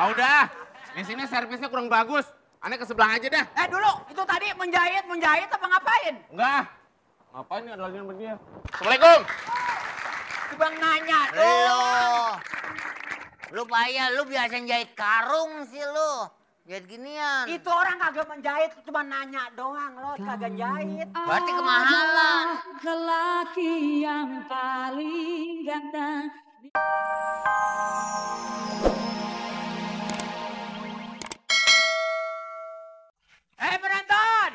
Udah, di sini servisnya kurang bagus. Aneh ke sebelah aja deh. Dulu, itu tadi menjahit apa ngapain? Enggak. Ngapain nih ada lagi sama dia? Assalamualaikum. Bang nanya dong. Lu payah, lu biasa jahit karung sih lu. Jahit ginian. Itu orang kagak menjahit, cuma nanya doang lo, kagak jahit. Berarti kemahalan. Lelaki yang paling ganteng. Penonton!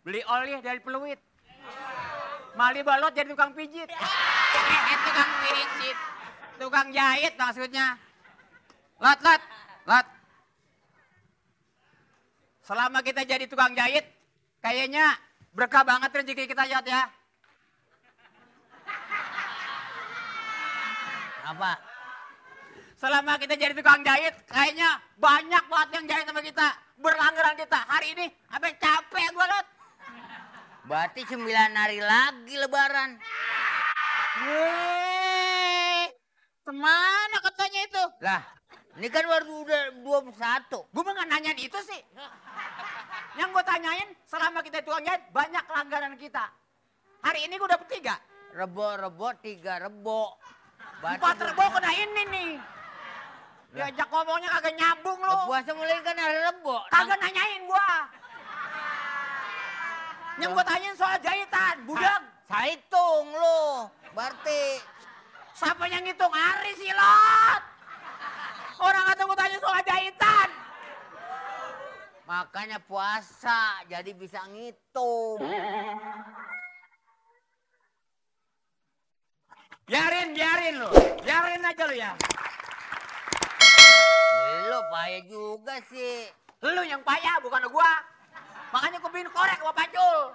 Beli oli dari Peluit. Mali balot jadi tukang pijit. Tukang pijit. Tukang jahit maksudnya. Lot. Selama kita jadi tukang jahit, kayaknya berkah banget rezeki kita Yot ya. Apa? Selama kita jadi tukang jahit, kayaknya banyak banget yang jahit sama kita. Berlanggaran kita. Hari ini, apa capek gue Lot. Berarti 9 hari lagi lebaran. Yeay. Kemana katanya itu? Lah, ini kan baru udah 21. Gue mah gak nanyain itu sih. Yang gue tanyain, selama kita tukang jahit, banyak langganan kita. Hari ini gue dapet 3. Rebo, 3 rebo. 4 rebo kena ini nih. Diajak ngomongnya kagak nyambung lo. Puasa mulai kan hari rebo. Kagak nanyain gua. Yang gua tanyain soal jahitan, budak. Saya hitung lo. Berarti. Siapa yang ngitung hari sih Lot? Orang kata gua tanya soal jahitan. Makanya puasa, jadi bisa ngitung. Biarin lo. Biarin aja lo ya. Lo payah juga sih. Lu yang payah, bukan gua. Makanya gua bikin korek sama Pacul.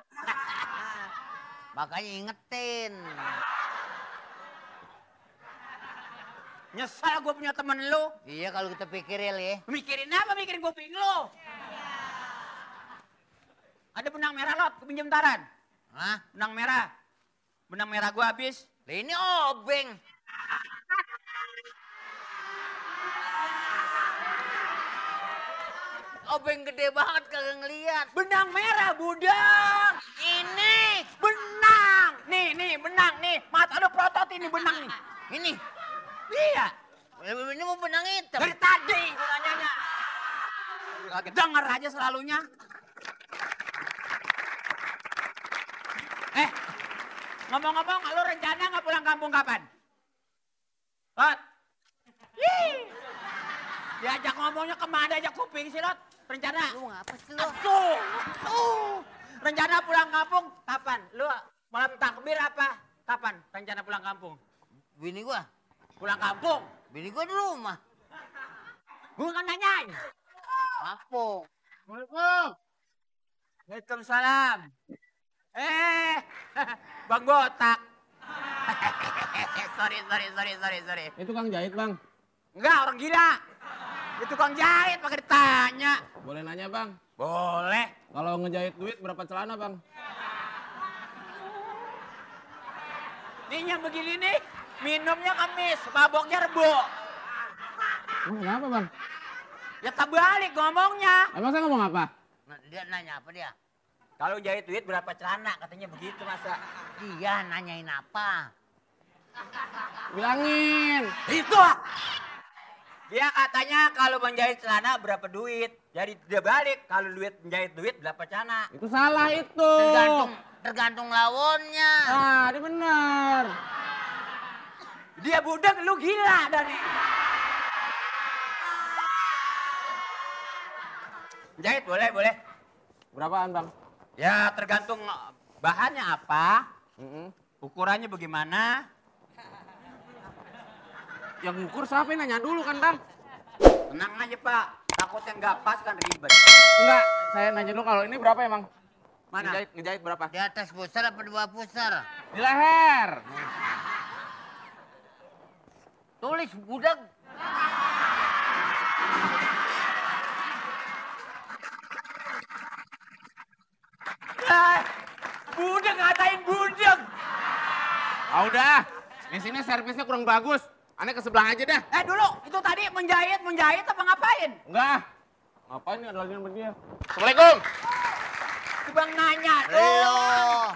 Makanya ingetin. Nyesal gua punya temen lu. Iya kalau kita pikirin ya. Mikirin apa? Mikirin kuping lu. Ada benang merah Lot, kepinjem taran. Hah? Benang merah. Benang merah gua habis. Ini obeng. Obeng gede banget kagak ngeliat. Benang merah, budak. Ini. Benang. Nih, benang nih. Mata lu protot ini benang nih. Ini. Iya. Ini mau benang hitam. Dari tadi gua nanyanya. Kagak denger aja selalunya. Ngomong-ngomong, lu rencana nggak pulang kampung kapan? Lot. Diajak ngomongnya kemana aja kuping sih Lot? Rencana? Lu ngapa sih lu? Rencana pulang kampung kapan? Lu malam takbir apa? Kapan rencana pulang kampung? Bini gua. Pulang kampung? Bini gua di rumah. Gua kan nanyain. Apa? Assalamualaikum. Waalaikumsalam. Bang Botak. sorry. Itu Kang jahit, Bang. Enggak, orang gila. Itu tukang jahit pakai ditanya. Boleh nanya, Bang? Boleh. Kalau ngejahit duit berapa celana, Bang? Nih yang begini nih, minumnya kemis, maboknya rebo. Kenapa, Bang? Ya terbalik ngomongnya. Emang saya ngomong apa? Dia nanya apa dia? Kalau jahit duit berapa celana, katanya begitu masa. Iya, nanyain apa? Bilangin. Itu. Dia katanya kalau menjahit celana berapa duit. Jadi dia balik, kalau menjahit duit berapa celana. Itu salah itu. Tergantung lawannya. Ah, ini benar. Dia budak, lu gila dari. Jahit boleh. Berapaan, Bang? Ya tergantung bahannya apa, ukurannya bagaimana. Yang ngukur siapa yang nanya dulu kan, Bang? Tenang aja Pak, takutnya nggak pas kan ribet. Enggak, saya nanya dulu kalau ini berapa emang? Mana? Ngejahit berapa? Di atas pusar apa di bawah pusar? Di leher. Tulis budak. Budak ngatain budak. Udah, di sini servisnya kurang bagus. Aneh ke sebelah aja dah. Dulu, itu tadi menjahit apa ngapain? Enggak. Ngapain nih ada lagi sama dia? Assalamualaikum. Bang nanya dong.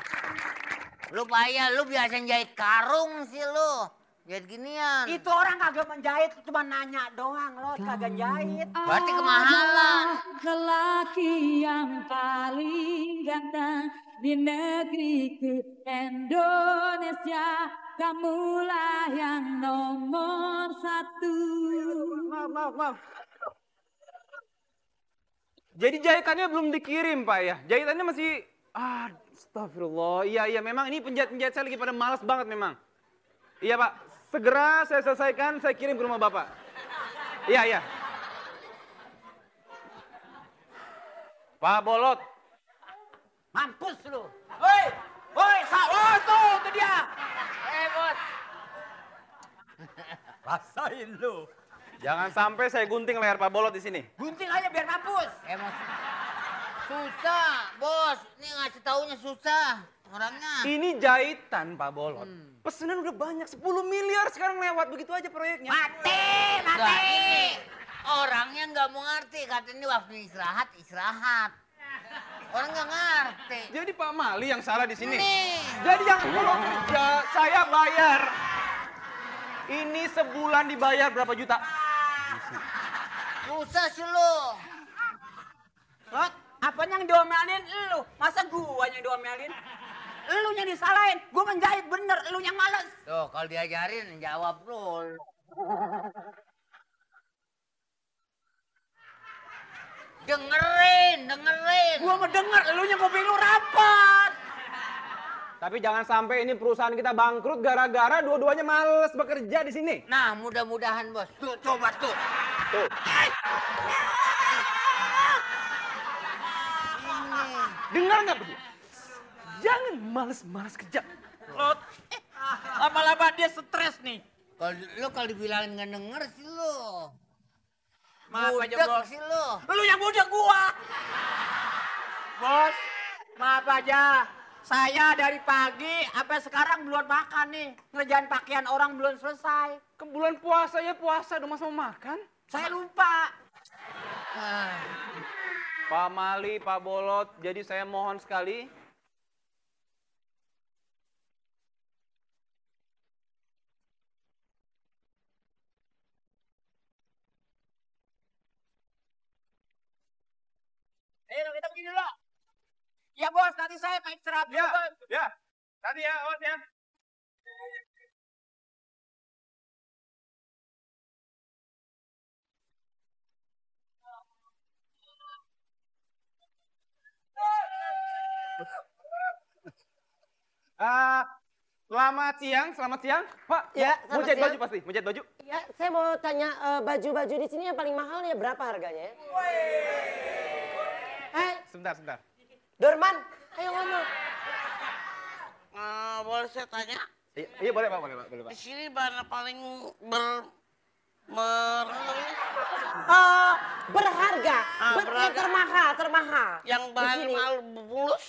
Lu payah, lu biasa jahit karung sih lu. Jahit ginian. Itu orang kagak menjahit, cuma nanya doang loh, kagak jahit. Berarti kemahalan. Lelaki yang paling ganteng di negeriku Indonesia, kamulah yang nomor satu. Maaf. Jadi jahitannya belum dikirim, Pak ya. Jahitannya masih astagfirullah. Iya, memang ini penjahit-penjahit saya lagi pada malas banget memang. Iya, Pak. Segera saya selesaikan, saya kirim ke rumah Bapak. Iya. Pak Bolot. Mampus lu. Woi, tuh dia. Bos. Rasain lu. Jangan sampai saya gunting leher Pak Bolot di sini. Gunting aja biar mampus. Susah, bos. Ini ngasih taunya susah orangnya. Ini jahitan Pak Bolot. Pesanan udah banyak, 10 miliar sekarang lewat. Begitu aja proyeknya. Mati. Enggak, ini orangnya nggak mau ngerti. Katanya waktu istirahat. Orang nggak ngerti. Jadi Pak Mali yang salah di sini. Nih. Jadi jangan tolong kerja, saya bayar. Ini sebulan dibayar berapa juta? Susah sih lu. Lot, apanya yang diomelin lu? Masa gua yang diomelin? Lu yang disalahin, gua menjahit bener, lu yang males. Tuh, kalau diajarin jawab lu. Dengerin. Gua mau denger, lu yang kuping lu rapat. Tapi jangan sampai ini perusahaan kita bangkrut gara-gara dua-duanya males bekerja di sini. Nah, mudah-mudahan, bos. Tuh, coba tuh. Tuh. Dengar nggak berdua? Jangan males-males kerja. Lot, lama-lama dia stres nih. Kalau dibilangin nggak denger sih lu. Maaf aja, Budek Bos. sih lu. Lu yang budak gua. Bos, maaf aja. Saya dari pagi sampai sekarang belum makan nih. Ngerjain pakaian orang belum selesai. Ke bulan puasa ya puasa, udah masa mau makan? Saya lupa. Pak Mali, Pak Bolot, jadi saya mohon sekali. Ayo kita begini dulu. Ya bos, nanti saya pakai terapi. Ya, Bos. ya. Tadi ya, awas ya. Selamat siang. Pak, Ya, mau selamat jahit siang. baju pasti, mau jahit baju. Ya, saya mau tanya baju-baju di sini yang paling mahal nih berapa harganya ya? Sebentar. Dorman, ayo ngomong. Boleh saya tanya? Iya boleh Pak. Di sini mana paling Berharga, berharga. termahal. yang Di bahan sini. mahal bulus?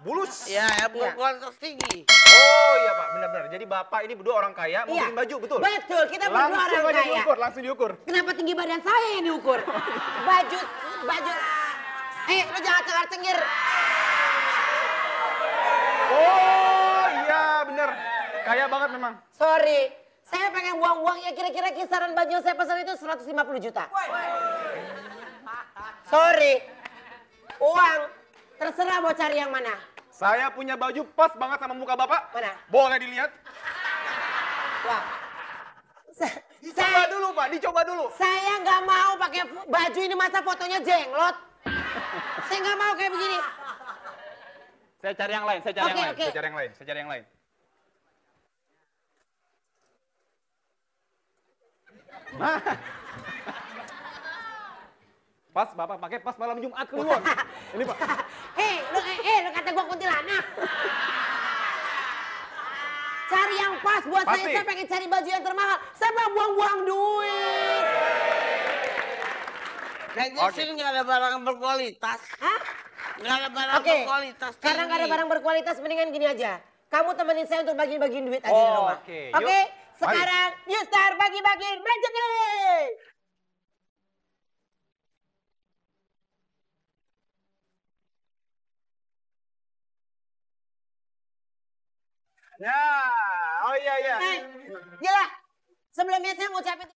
Bulus. Ya, berkualitas tinggi. Oh iya Pak, benar-benar. Jadi Bapak ini berdua orang kaya, mau Iya. bikin baju, betul? Betul, kita berdua Langsung orang aja kaya. diukur, langsung diukur. Kenapa tinggi badan saya yang diukur? Baju. Lu jangan cengar-cengir. Oh iya bener, kaya banget memang. Sorry, saya pengen buang-buang ya kira-kira kisaran baju yang saya pesan itu 150 juta. Sorry, uang terserah mau cari yang mana. Saya punya baju pas banget sama muka Bapak. Mana? Boleh dilihat? Wah. Dicoba dulu Pak, dicoba dulu. Saya nggak mau pakai baju ini masa fotonya jenglot. Saya nggak mau kayak begini. Saya cari yang lain, Oke. saya cari yang lain. Nah. Pas Bapak pakai pas malam Jumat keluar. Ini Pak. Lu kata gua kuntilanak. Cari yang pas buat Pasti. saya pengen cari baju yang termahal. Saya mau buang-buang duit. Dan di sini nggak ada barang berkualitas. Hah? Nggak ada barang Oke, berkualitas. karena nggak ada tinggi. barang berkualitas, mendingan gini aja. Kamu temenin saya untuk bagi-bagiin duit aja di Oh, rumah. oke. Oke? Sekarang Yustar bagi-bagi rezeki. Ya, oh iya iya. Gila. Sebelumnya saya mau ucapin